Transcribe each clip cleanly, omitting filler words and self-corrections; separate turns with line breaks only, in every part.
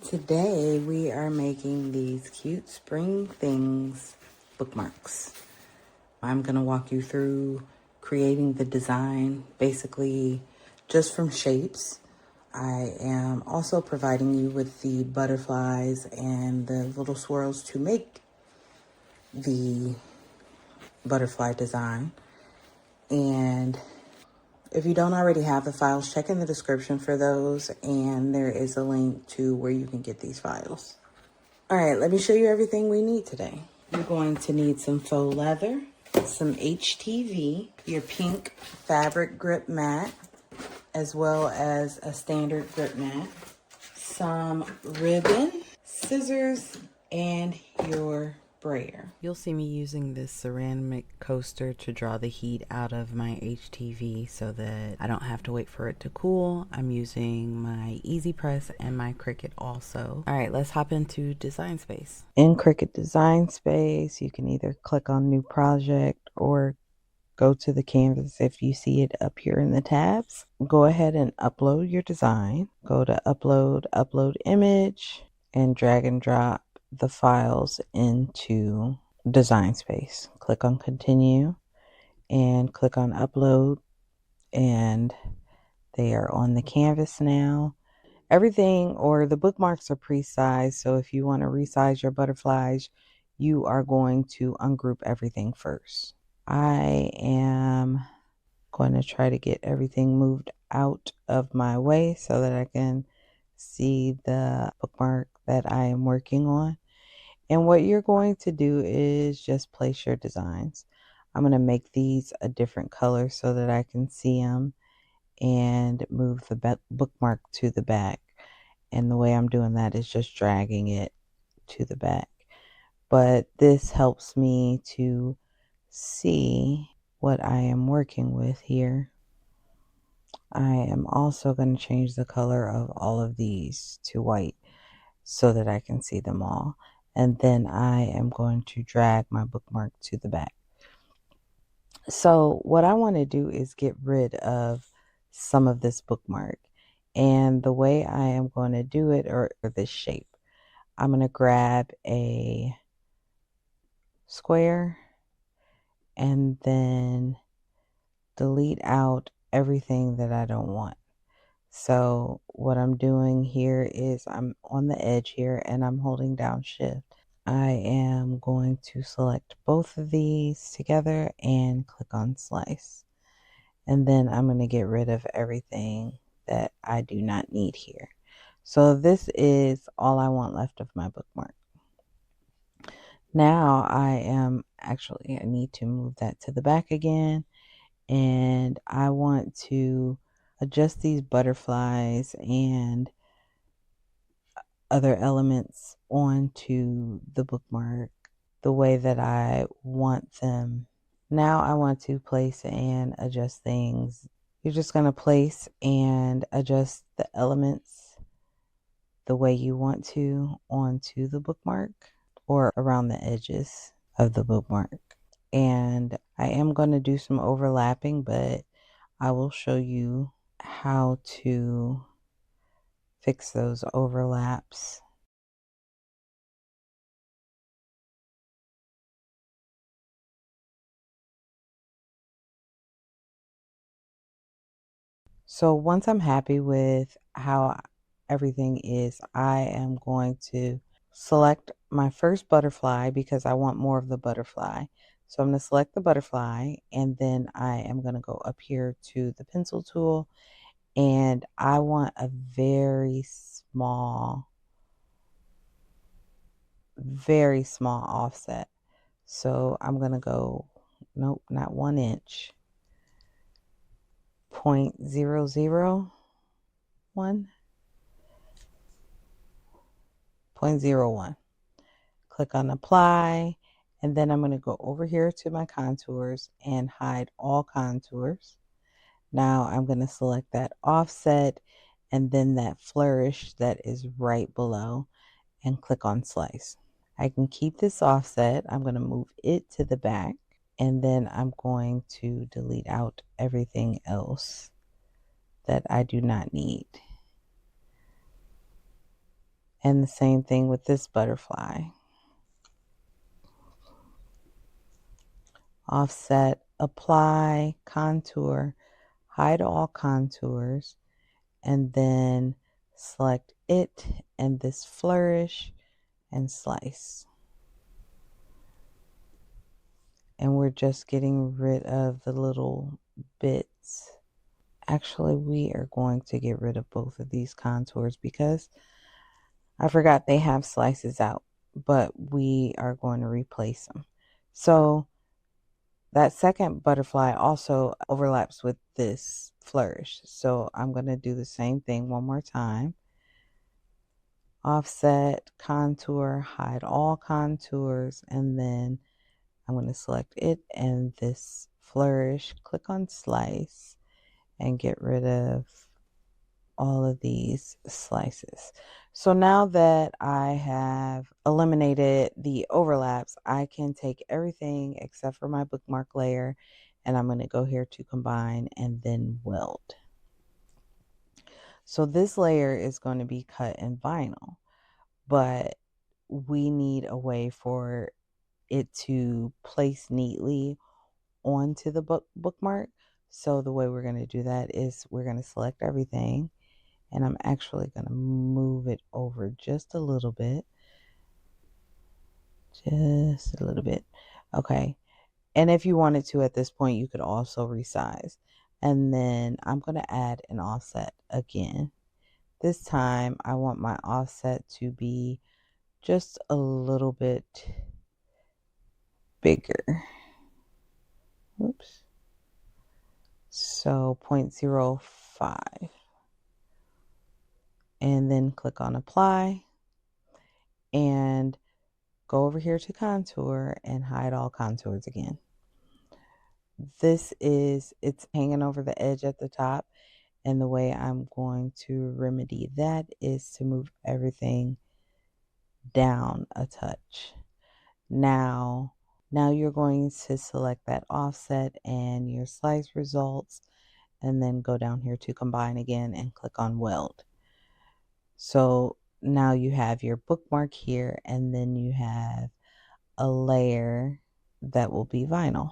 Today we are making these cute spring things bookmarks. I'm going to walk you through creating the design basically just from shapes. I am also providing you with the butterflies and the little swirls to make the butterfly design. And if you don't already have the files, check in the description for those, and there is a link to where you can get these files. All right, let me show you everything we need today. You're going to need some faux leather, some HTV, your pink fabric grip mat, as well as a standard grip mat, some ribbon, scissors, and your brayer. You'll see me using this ceramic coaster to draw the heat out of my HTV so that I don't have to wait for it to cool. I'm using my Easy Press and my Cricut also. All right, let's hop into Design Space. In Cricut Design Space, you can either click on New Project or go to the canvas if you see it up here in the tabs. Go ahead and upload your design. Go to Upload Image, and drag and drop the files into Design Space. Click on Continue and click on Upload, and they are on the canvas now. Everything or the bookmarks are pre-sized, so if you want to resize your butterflies, you are going to ungroup everything first. I am going to try to get everything moved out of my way so that I can see the bookmark that I am working on. And what you're going to do is just place your designs. I'm going to make these a different color so that I can see them and move the bookmark to the back. And the way I'm doing that is just dragging it to the back. But this helps me to see what I am working with here. I am also going to change the color of all of these to white so that I can see them all. And then I am going to drag my bookmark to the back. So what I want to do is get rid of some of this bookmark. And the way I am going to do it, or this shape, I'm going to grab a square and then delete out everything that I don't want. So what I'm doing here is I'm on the edge here and I'm holding down Shift. I am going to select both of these together and click on Slice. And then I'm going to get rid of everything that I do not need here. So this is all I want left of my bookmark. Now I need to move that to the back again, and I want to adjust these butterflies and other elements onto the bookmark the way that I want them. Now I want to place and adjust things. You're just going to place and adjust the elements the way you want to onto the bookmark or around the edges of the bookmark. And I am going to do some overlapping, but I will show you how to fix those overlaps. So once I'm happy with how everything is, I am going to select my first butterfly because I want more of the butterfly. So I'm going to select the butterfly, and then I am going to go up here to the pencil tool, and I want a very small offset. So I'm going to go, nope, not 1 inch, 0.001, 0.01. Click on apply, and then I'm going to go over here to my contours and hide all contours. Now I'm going to select that offset and then that flourish that is right below and click on slice. I can keep this offset. I'm going to move it to the back, and then I'm going to delete out everything else that I do not need. And the same thing with this butterfly. Offset, apply, contour, hide all contours, and then select it and this flourish and slice. And we're just getting rid of the little bits. Actually, we are going to get rid of both of these contours because I forgot they have slices out, but we are going to replace them. So that second butterfly also overlaps with this flourish. So I'm going to do the same thing one more time. Offset, contour, hide all contours, and then I'm going to select it and this flourish, click on slice, and get rid of all of these slices. So now that I have eliminated the overlaps, I can take everything except for my bookmark layer, and I'm going to go here to combine and then weld. So this layer is going to be cut in vinyl, but we need a way for it to place neatly onto the bookmark. So the way we're going to do that is we're going to select everything, and I'm actually going to move it over just a little bit. Just a little bit. Okay. And if you wanted to at this point, you could also resize. And then I'm going to add an offset again. This time I want my offset to be just a little bit bigger. Oops. So 0.05. And then click on apply and go over here to contour and hide all contours again. It's hanging over the edge at the top, and the way I'm going to remedy that is to move everything down a touch. Now you're going to select that offset and your slice results, and then go down here to combine again and click on weld. So now you have your bookmark here, and then you have a layer that will be vinyl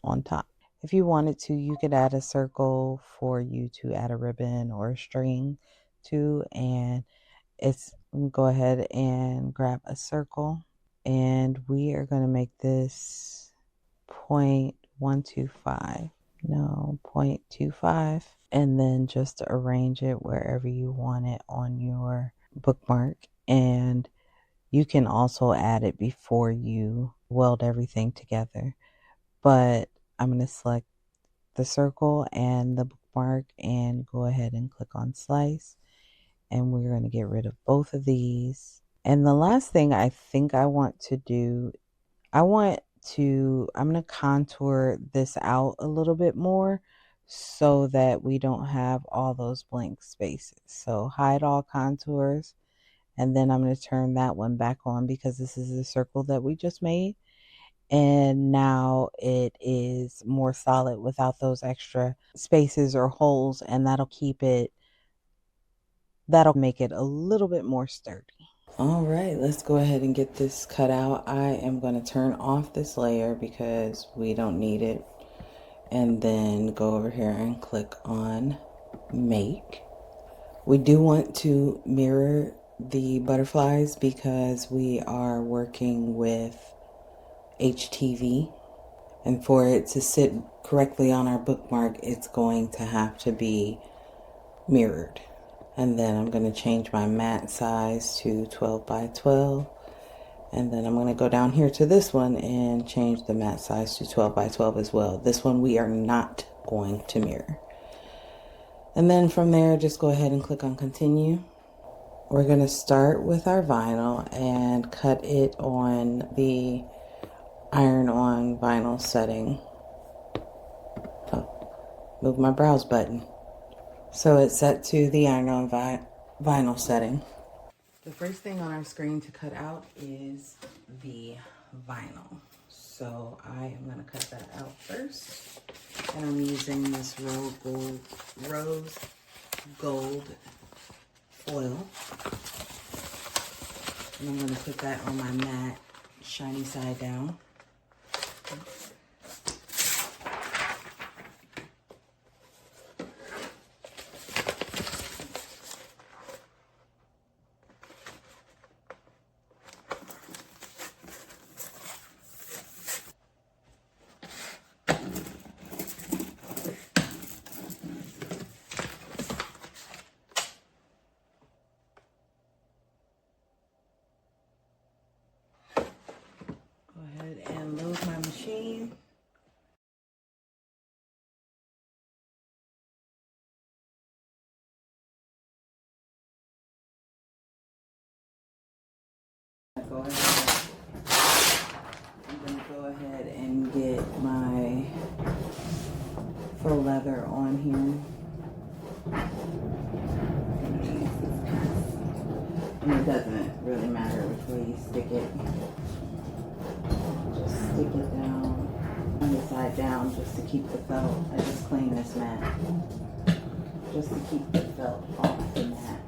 on top. If you wanted to, you could add a circle for you to add a ribbon or a string to, and go ahead and grab a circle, and we are going to make this 0.125. No, 0.25, and then just arrange it wherever you want it on your bookmark. And you can also add it before you weld everything together. But I'm going to select the circle and the bookmark and go ahead and click on slice. And we're going to get rid of both of these. And the last thing I think I want to do, I'm going to contour this out a little bit more so that we don't have all those blank spaces. So hide all contours, and then I'm going to turn that one back on because this is the circle that we just made. And now it is more solid without those extra spaces or holes, and that'll make it a little bit more sturdy. All right, let's go ahead and get this cut out. I am going to turn off this layer because we don't need it. And then go over here and click on make. We do want to mirror the butterflies because we are working with HTV. And for it to sit correctly on our bookmark, it's going to have to be mirrored. And then I'm going to change my mat size to 12 by 12. And then I'm going to go down here to this one and change the mat size to 12 by 12 as well. This one we are not going to mirror. And then from there, just go ahead and click on continue. We're going to start with our vinyl and cut it on the iron-on vinyl setting. Oh, move my browse button. So it's set to the iron-on vinyl setting. The first thing on our screen to cut out is the vinyl. So I am going to cut that out first. And I'm using this rose gold foil. And I'm going to put that on my mat, shiny side down. And load my machine. I'm going to go ahead and get my faux leather on here. And it doesn't really matter which way you stick it. Just stick it down on the side down just to keep the felt. I just cleaned this mat just to keep the felt off the mat.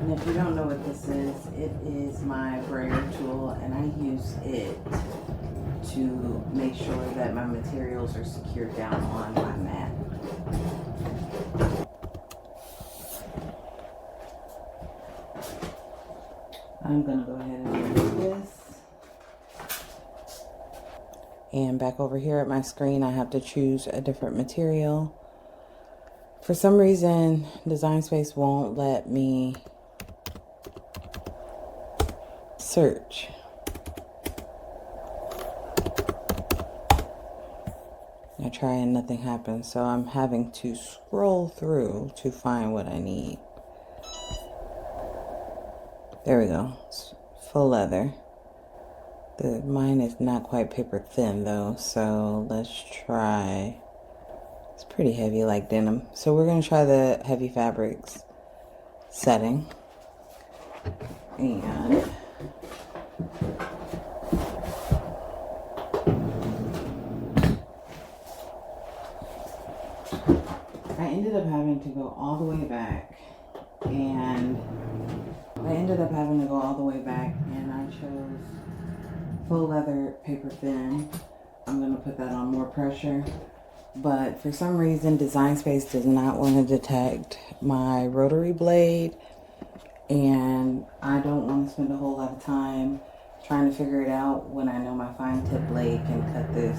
And if you don't know what this is, it is my brayer tool, and I use it to make sure that my materials are secured down on my mat. I'm gonna go ahead and do this. And back over here at my screen, I have to choose a different material. For some reason, Design Space won't let me search. I try and nothing happens, so I'm having to scroll through to find what I need. There we go. It's faux leather. Mine is not quite paper thin though, so let's try. It's pretty heavy like denim. So we're going to try the heavy fabrics setting. And I ended up having to go all the way back, and I chose faux leather paper thin. I'm going to put that on more pressure, but for some reason Design Space does not want to detect my rotary blade, and I don't want to spend a whole lot of time trying to figure it out when I know my fine tip blade can cut this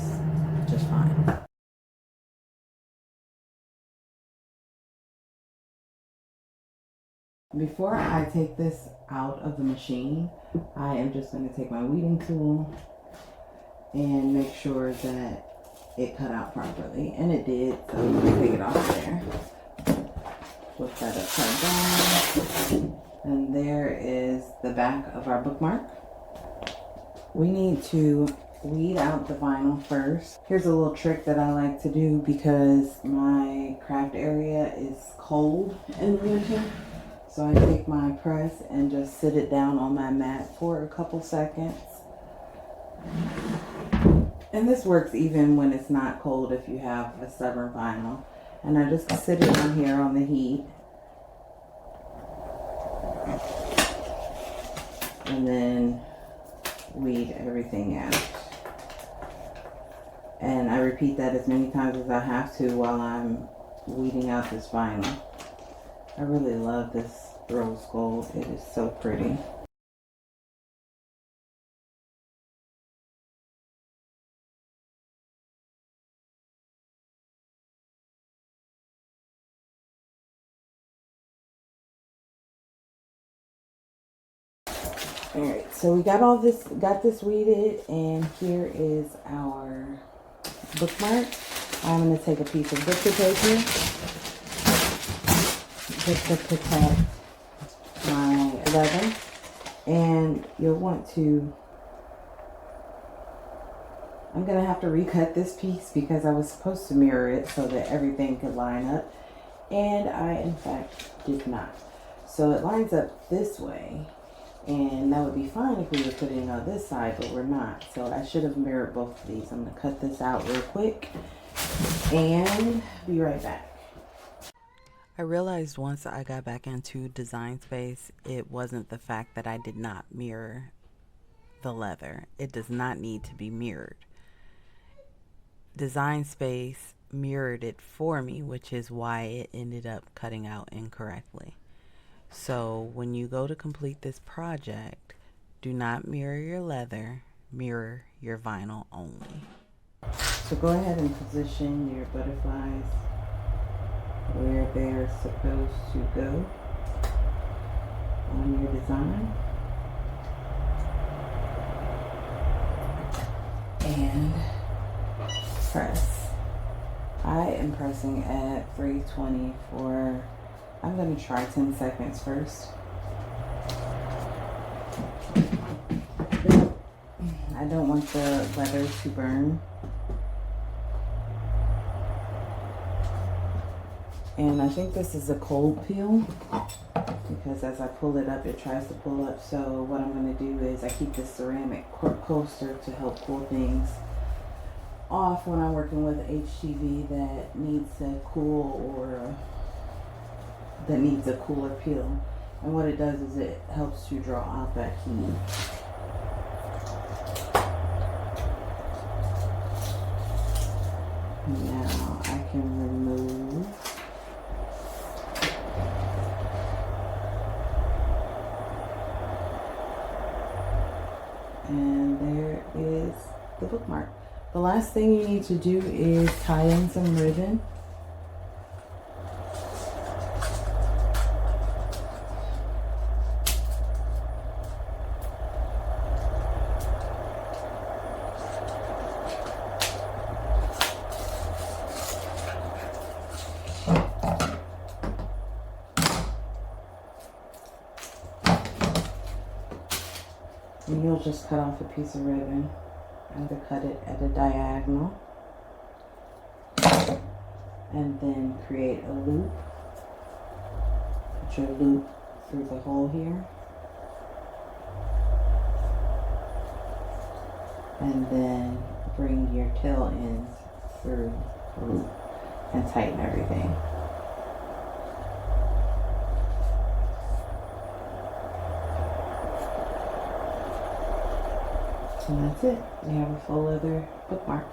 just fine. Before I take this out of the machine, I am just going to take my weeding tool and make sure that it cut out properly. And it did, so I'm going to take it off there. Flip that upside down. And there is the back of our bookmark. We need to weed out the vinyl first. Here's a little trick that I like to do because my craft area is cold in the winter. So I take my press and just sit it down on my mat for a couple seconds. And this works even when it's not cold if you have a stubborn vinyl. And I just sit it on here on the heat. And then weed everything out. And I repeat that as many times as I have to while I'm weeding out this vinyl. I really love this rose gold. It is so pretty. All right, so we got this weeded, and here is our bookmark. I'm going to take a piece of butcher paper just to protect my leather, and you'll want to, I'm going to have to recut this piece because I was supposed to mirror it so that everything could line up, and I in fact did not. So it lines up this way, and that would be fine if we were putting it on this side, but we're not. So I should have mirrored both of these. I'm going to cut this out real quick and be right back. I realized once I got back into Design Space, it wasn't the fact that I did not mirror the leather. It does not need to be mirrored. Design Space mirrored it for me, which is why it ended up cutting out incorrectly. So when you go to complete this project, do not mirror your leather, mirror your vinyl only. So go ahead and position your butterflies where they're supposed to go on your design. And press. I am pressing at 320 for, I'm going to try 10 seconds first. I don't want the leather to burn. And I think this is a cold peel because as I pull it up, it tries to pull up. So what I'm going to do is I keep this ceramic coaster to help cool things off when I'm working with HTV that needs to cool or that needs a cooler peel. And what it does is it helps to draw out that heat. Now I can remove and there is the bookmark. The last thing you need to do is tie in some ribbon. And you'll just cut off a piece of ribbon. Either cut it at a diagonal and then create a loop. Put your loop through the hole here. And then bring your tail ends through the loop and tighten everything. And that's it. You have a full leather bookmark.